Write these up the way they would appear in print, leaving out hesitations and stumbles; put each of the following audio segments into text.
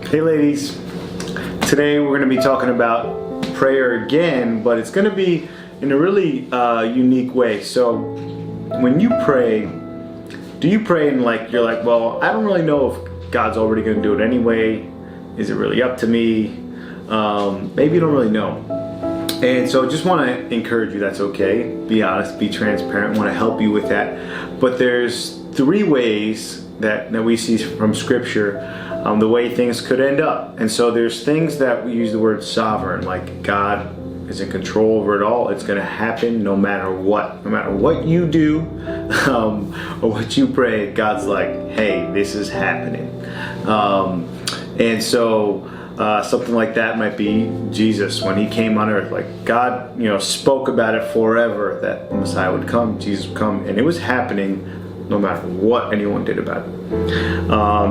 Hey ladies, today we're going to be talking about prayer again, but it's going to be in a really unique way. So when you pray, do you pray and you're like, well, I don't really know if God's already going to do it anyway. Is it really up to me? Maybe you don't really know. And so just want to encourage you, that's okay. Be honest, be transparent, want to help you with that. But there's three ways that we see from Scripture the way things could end up. And so there's things that we use the word sovereign, like God is in control over it all. It's going to happen no matter what. No matter what you do or what you pray, God's like, hey, this is happening. And so something like that might be Jesus when he came on earth. Like God, spoke about it forever that the Messiah would come, Jesus would come, and it was happening no matter what anyone did about it.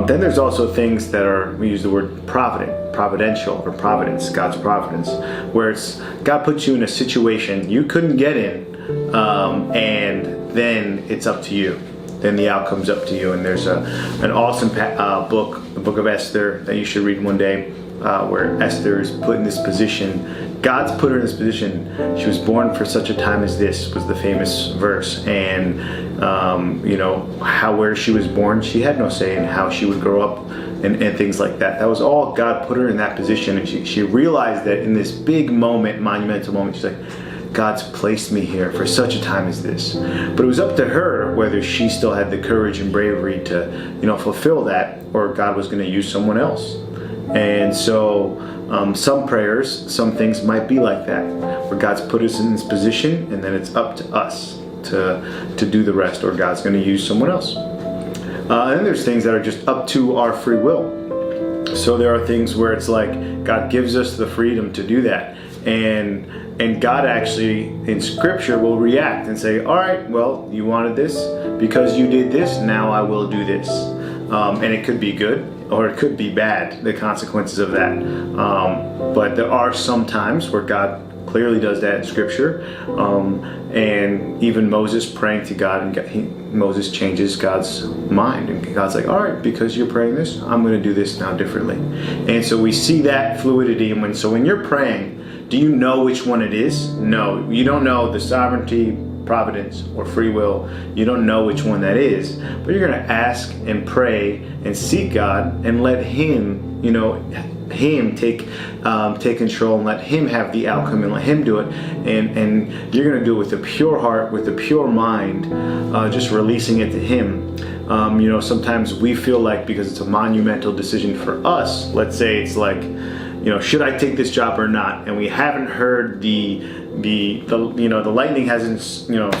Then there's also things that we use the word providential, or providence, God's providence, where it's God puts you in a situation you couldn't get in, and then it's up to you. Then the outcome's up to you. And there's an awesome book, the book of Esther, that you should read one day, where Esther is put in this position. God's put her in this position. She was born for such a time as this, was the famous verse. And where she was born, she had no say in how she would grow up and things like that. That was all God put her in that position. And she realized that in this big moment, monumental moment, she's like, God's placed me here for such a time as this. But it was up to her whether she still had the courage and bravery to, fulfill that, or God was going to use someone else. And so some prayers, some things might be like that, where God's put us in this position, and then it's up to us to do the rest, or God's going to use someone else. And then there's things that are just up to our free will. So there are things where it's like God gives us the freedom to do that. And God actually, in Scripture, will react and say, all right, well, you wanted this. Because you did this, now I will do this. And it could be good, or it could be bad, the consequences of that. But there are some times where God clearly does that in Scripture. And even Moses praying to God, and Moses changes God's mind. And God's like, all right, because you're praying this, I'm going to do this now differently. And so we see that fluidity. And when you're praying, do you know which one it is? No, you don't know the sovereignty, providence, or free will. You don't know which one that is, but you're going to ask and pray and seek God and let Him, Him take control, and let Him have the outcome, and let Him do it. And you're going to do it with a pure heart, with a pure mind, just releasing it to Him. Sometimes we feel like, because it's a monumental decision for us, let's say it's like, should I take this job or not? And we haven't heard the lightning hasn't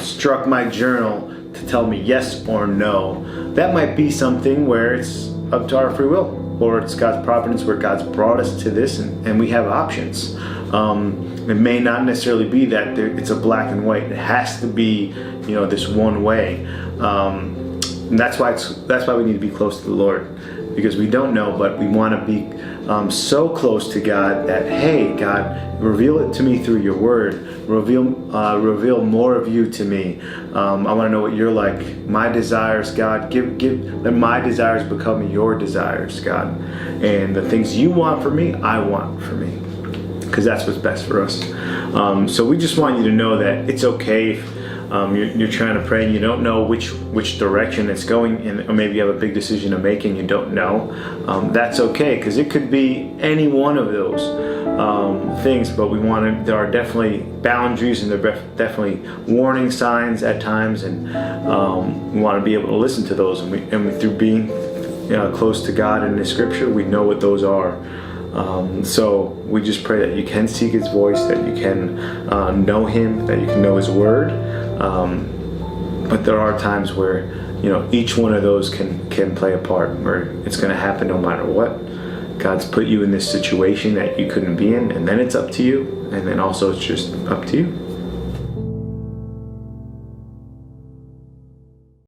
struck my journal to tell me yes or no. That might be something where it's up to our free will, or it's God's providence where God's brought us to this, and we have options. It may not necessarily be that it's a black and white. It has to be this one way. And that's why we need to be close to the Lord, because we don't know, but we want to be so close to God that, hey, God, reveal it to me through your word. Reveal more of you to me. I want to know what you're like. My desires, God, let my desires become your desires, God. And the things you want for me, I want for me, because that's what's best for us. So we just want you to know that it's okay if you're trying to pray and you don't know which direction it's going in, or maybe you have a big decision to make and you don't know. That's okay, because it could be any one of those things, but there are definitely boundaries, and there are definitely warning signs at times, and we want to be able to listen to those, and through being close to God in the Scripture, we know what those are. So we just pray that you can seek His voice, that you can know Him, that you can know His word. But there are times where each one of those can play a part, where it's going to happen no matter what. God's put you in this situation that you couldn't be in, and then it's up to you, and then also it's just up to you.